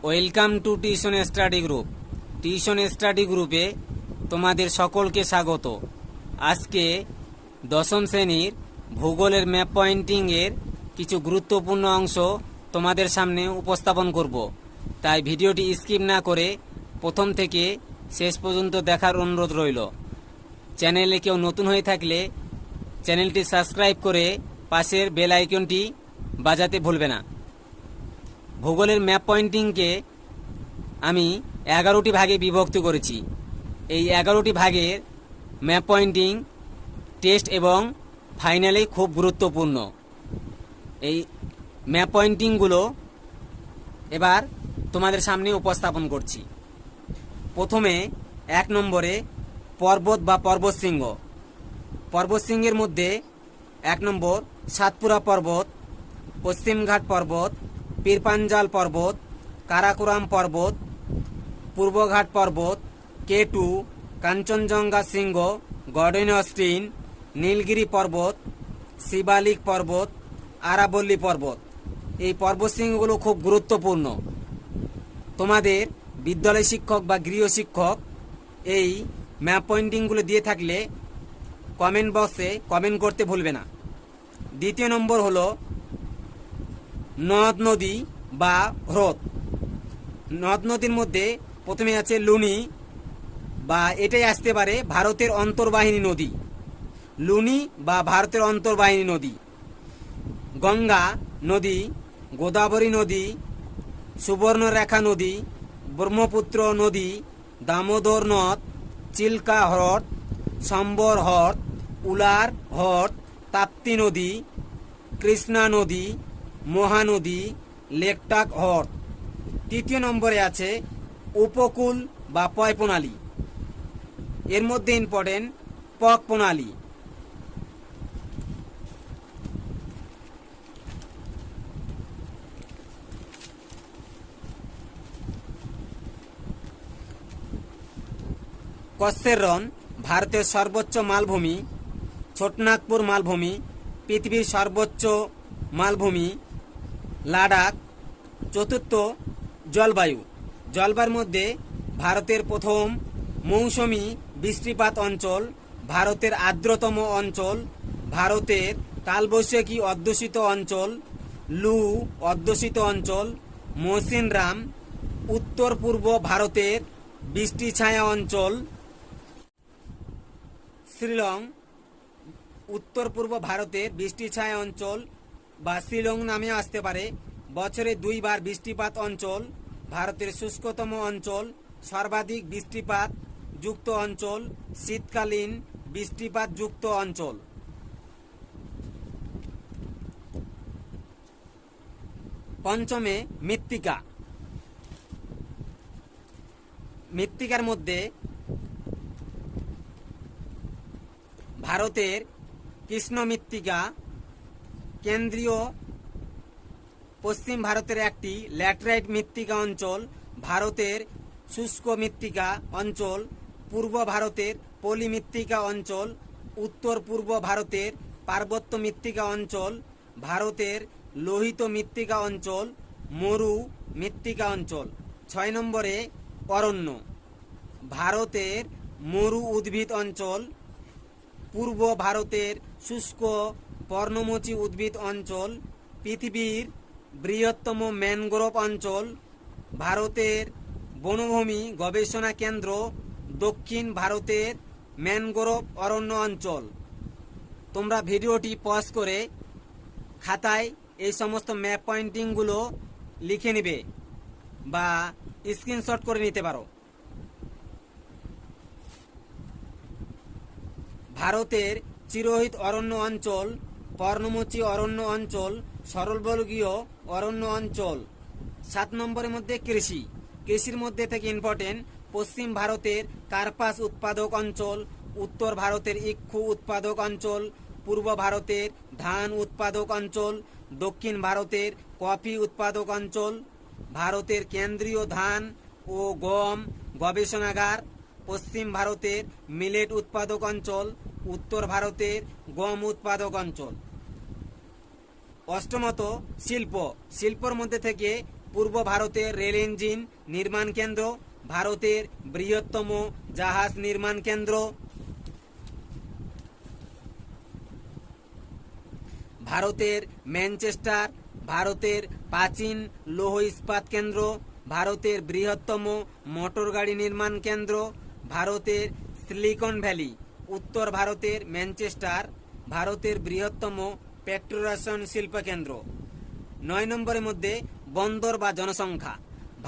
Welcome to tuition study group. Tuition study গ্রুপে তোমাদের সকলকে স্বাগত। আজকে দশম শ্রেণীর ভূগোলের ম্যাপ পয়েন্টিংয়ের কিছু গুরুত্বপূর্ণ অংশ তোমাদের সামনে উপস্থাপন করব। তাই ভিডিওটি স্কিপ না করে প্রথম থেকে শেষ পর্যন্ত দেখার অনুরোধ রইল। চ্যানেলে কেউ নতুন হয়ে থাকলে চ্যানেলটি সাবস্ক্রাইব করে পাশের বেল আইকনটি বাজাতে ভুলবে না। ভূগোলের ম্যাপ পয়েন্টিংকে আমি 11টি ভাগে বিভক্ত করেছি। এই 11টি ভাগের ম্যাপ পয়েন্টিং টেস্ট এবং ফাইনালে খুব গুরুত্বপূর্ণ। এই ম্যাপ পয়েন্টিংগুলো এবার তোমাদের সামনে উপস্থাপন করছি। প্রথমে 1 নম্বরে পর্বত বা পর্বতশৃঙ্গ। পর্বতশৃঙ্গের মধ্যে 1 নম্বর সাতপুরা পর্বত, পশ্চিমঘাট পর্বত, পীরপাঞ্জাল পর্বত, কারাকোরাম পর্বত, পূর্বঘাট পর্বত, K2, কাঞ্চনজঙ্ঘা শৃঙ্গ, গর্ডেন অস্টিন, নীলগিরি পর্বত, শিবালিক পর্বত, আরাবল্লী পর্বত। এই পর্বতশৃঙ্গগুলো খুব গুরুত্বপূর্ণ। তোমাদের বিদ্যালয় শিক্ষক বা গৃহ শিক্ষক এই ম্যাপ পয়েন্টিংগুলো দিয়ে থাকলে কমেন্ট বক্সে কমেন্ট করতে ভুলবে না। 2 নম্বর হলো নদ নদী বা হ্রদ। নদ নদীর মধ্যে প্রথমে আছে লুনি, বা এটাই আসতে পারে ভারতের অন্তর্বাহিনী নদী। লুনি বা ভারতের অন্তর্বাহিনী নদী। গঙ্গা নদী, গোদাবরী নদী, সুবর্ণরেখা নদী, ব্রহ্মপুত্র নদী, দামোদর নদ, চিল্কা হ্রদ, সম্বর হ্রদ, উলার হ্রদ, তাপ্তি নদী, কৃষ্ণা নদী, মহানদী, লেকটাক হ্রদ। 3 নম্বরে আছে উপকূল বা পয় প্রণালী। এর মধ্যে ইম্পর্টেন্ট পক প্রণালী। কচ্ছের রণ ভারতের সর্বোচ্চ মালভূমি, ছোটনাগপুর মালভূমি পৃথিবীর সর্বোচ্চ মালভূমি, লাদাখ। 4 জলবায়ু। জলবায়ুর মধ্যে ভারতের প্রথম মৌসুমী বৃষ্টিপাত অঞ্চল, ভারতের আর্দ্রতম অঞ্চল, ভারতের কালবৈশাখী অধ্যুষিত অঞ্চল, লু অধ্যুষিত অঞ্চল, মৌসিনরাম। উত্তর পূর্ব ভারতের বৃষ্টি ছায়া অঞ্চল, শিলং। উত্তর পূর্ব ভারতের বৃষ্টি ছায়া অঞ্চল বা শিলং নামেও আসতে পারে। বছরে 2 বার বৃষ্টিপাত অঞ্চল, ভারতের শুষ্কতম অঞ্চল, সর্বাধিক বৃষ্টিপাত যুক্ত অঞ্চল, শীতকালীন বৃষ্টিপাত যুক্ত অঞ্চল। পঞ্চমে মৃত্তিকা। মৃত্তিকার মধ্যে ভারতের কৃষ্ণ মৃত্তিকা, কেন্দ্রীয় পশ্চিম ভারতের একটি ল্যাটেরাইট মৃত্তিকা অঞ্চল, ভারতের শুষ্ক মৃত্তিকা অঞ্চল, পূর্ব ভারতের পলি মৃত্তিকা অঞ্চল, উত্তর পূর্ব ভারতের পার্বত্য মৃত্তিকা অঞ্চল, ভারতের লোহিত মৃত্তিকা অঞ্চল, মরু মৃত্তিকা অঞ্চল। 6 নম্বরে অরণ্য। ভারতের মরু উদ্ভিদ অঞ্চল, পূর্ব ভারতের শুষ্ক পর্ণমোচী উদ্ভিদ অঞ্চল, পৃথিবীর বৃহত্তম ম্যানগ্রোভ অঞ্চল, ভারতের বনভূমি গবেষণা কেন্দ্র, দক্ষিণ ভারতের ম্যানগ্রোভ অরণ্য অঞ্চল। তোমরা ভিডিওটি পজ করে খাতায় এই সমস্ত ম্যাপ পয়েন্টিংগুলো লিখে নেবে বা স্ক্রিনশট করে নিতে পারো। ভারতের চিরহরিত অরণ্য অঞ্চল, পর্ণমোচী অরণ্য অঞ্চল, সরলবর্গীয় অরণ্য অঞ্চল। 7 নম্বরের মধ্যে কৃষি। কৃষির মধ্যে থেকে ইম্পর্টেন্ট পশ্চিম ভারতের কার্পাস উৎপাদক অঞ্চল, উত্তর ভারতের ইক্ষু উৎপাদক অঞ্চল, পূর্ব ভারতের ধান উৎপাদক অঞ্চল, দক্ষিণ ভারতের কফি উৎপাদক অঞ্চল, ভারতের কেন্দ্রীয় ধান ও গম গবেষণাগার, পশ্চিম ভারতের মিলেট উৎপাদক অঞ্চল, উত্তর ভারতের গম উৎপাদক অঞ্চল। অষ্টমত শিল্প। শিল্পর মধ্যে থেকে পূর্ব ভারতের রেল ইঞ্জিন নির্মাণ কেন্দ্র, ভারতের বৃহত্তম জাহাজ নির্মাণ কেন্দ্র, ভারতের ম্যানচেস্টার, ভারতের প্রাচীন লৌহ ইস্পাত কেন্দ্র, ভারতের বৃহত্তম মোটর গাড়ি নির্মাণ কেন্দ্র, ভারতের সিলিকন ভ্যালি, উত্তর ভারতের ম্যানচেস্টার, ভারতের বৃহত্তম পেট্রোরসায়ন শিল্প কেন্দ্র। 9 নম্বরের মধ্যে বন্দর বা জনসংখ্যা,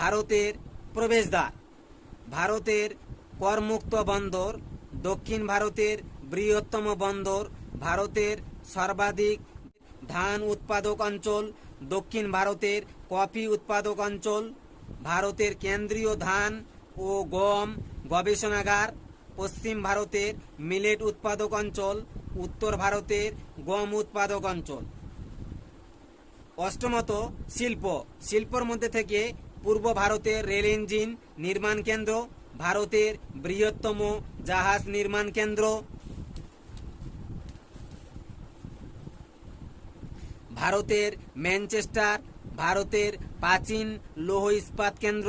ভারতের প্রবেশদ্বার, ভারতের করমুক্ত বন্দর, দক্ষিণ ভারতের বৃহত্তম বন্দর, ভারতের সর্বাধিক ধান উৎপাদক অঞ্চল, দক্ষিণ ভারতের কফি উৎপাদক অঞ্চল, ভারতের কেন্দ্রীয় ধান ও গম গবেষণাগার, পশ্চিম ভারতের মিলেট উৎপাদক অঞ্চল, উত্তর ভারতের গম উৎপাদক অঞ্চল। অষ্টমত শিল্প, শিল্পর মধ্যে থেকে পূর্ব ভারতের রেল ইঞ্জিন নির্মাণ কেন্দ্র, ভারতের বৃহত্তম জাহাজ নির্মাণ কেন্দ্র, ভারতের ম্যানচেস্টার, ভারতের প্রাচীন লৌহ ইস্পাত কেন্দ্র,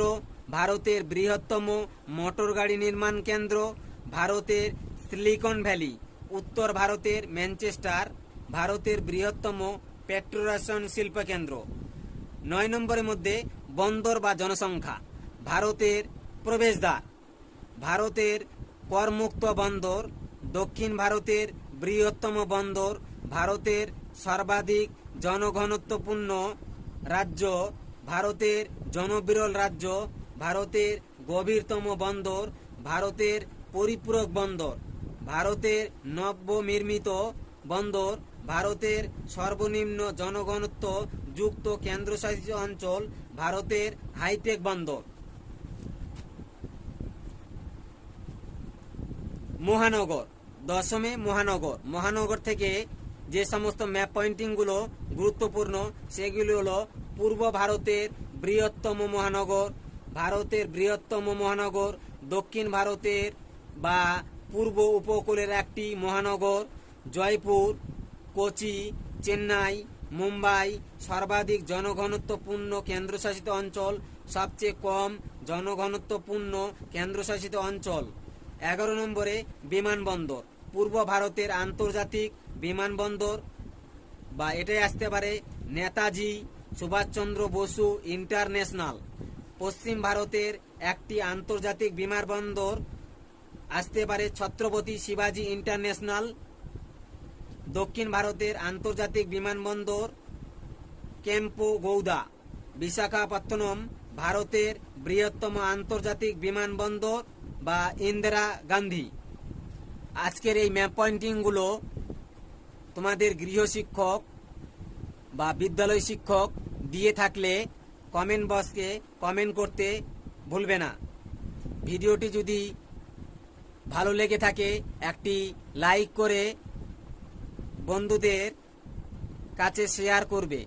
ভারতের বৃহত্তম মোটর গাড়ি নির্মাণ কেন্দ্র, ভারতের সিলিকন ভ্যালি, উত্তর ভারতের ম্যানচেস্টার, ভারতের বৃহত্তম পেট্রোরসায়ন শিল্প কেন্দ্র। 9 নম্বরের মধ্যে বন্দর বা জনসংখ্যা, ভারতের প্রবেশদ্বার, ভারতের করমুক্ত বন্দর, দক্ষিণ ভারতের বৃহত্তম বন্দর, ভারতের সর্বাধিক জনঘনত্বপূর্ণ রাজ্য, ভারতের জনবিরল রাজ্য, ভারতের গভীরতম বন্দর, ভারতের পরিপূরক বন্দর, ভারতের নবনির্মিত বন্দর, ভারতের সর্বনিম্ন জনঘনত্ব যুক্ত কেন্দ্রশাসিত অঞ্চল, ভারতের হাইটেক বন্দর। মহানগর, দশমে মহানগর, মহানগর থেকে যে সমস্ত ম্যাপ পয়েন্টিংগুলো গুরুত্বপূর্ণ সেগুলি হলো পূর্ব ভারতের বৃহত্তম মহানগর, ভারতের বৃহত্তম মহানগর, দক্ষিণ ভারতের বা পূর্ব উপকূলের একটি মহানগর, জয়পুর, কোচি, চেন্নাই, মুম্বাই, সর্বাধিক জনঘনত্বপূর্ণ কেন্দ্রশাসিত অঞ্চল, সবচেয়ে কম জনঘনত্বপূর্ণ কেন্দ্রশাসিত অঞ্চল। 11 নম্বরে বিমানবন্দর, পূর্ব ভারতের আন্তর্জাতিক বিমানবন্দর বা এটাই আসতে পারে নেতাজি সুভাষচন্দ্র বসু ইন্টারন্যাশনাল। পশ্চিম ভারতের একটি আন্তর্জাতিক বিমানবন্দর আসতে পারে ছত্রপতি শিবাজি ইন্টারন্যাশনাল। দক্ষিণ ভারতের আন্তর্জাতিক বিমানবন্দর কেম্পো গৌদা। বিশাখাপত্তনম ভারতের বৃহত্তম আন্তর্জাতিক বিমানবন্দর বা ইন্দিরা গান্ধী। আজকের এই ম্যাপ পয়েন্টিংগুলো তোমাদের গৃহশিক্ষক বা বিদ্যালয় শিক্ষক দিয়ে থাকলে কমেন্ট বক্সে কমেন্ট করতে ভুলবে না। ভিডিওটি যদি ভালো লেগে থাকে একটি লাইক করে বন্ধুদের কাছে শেয়ার করবে।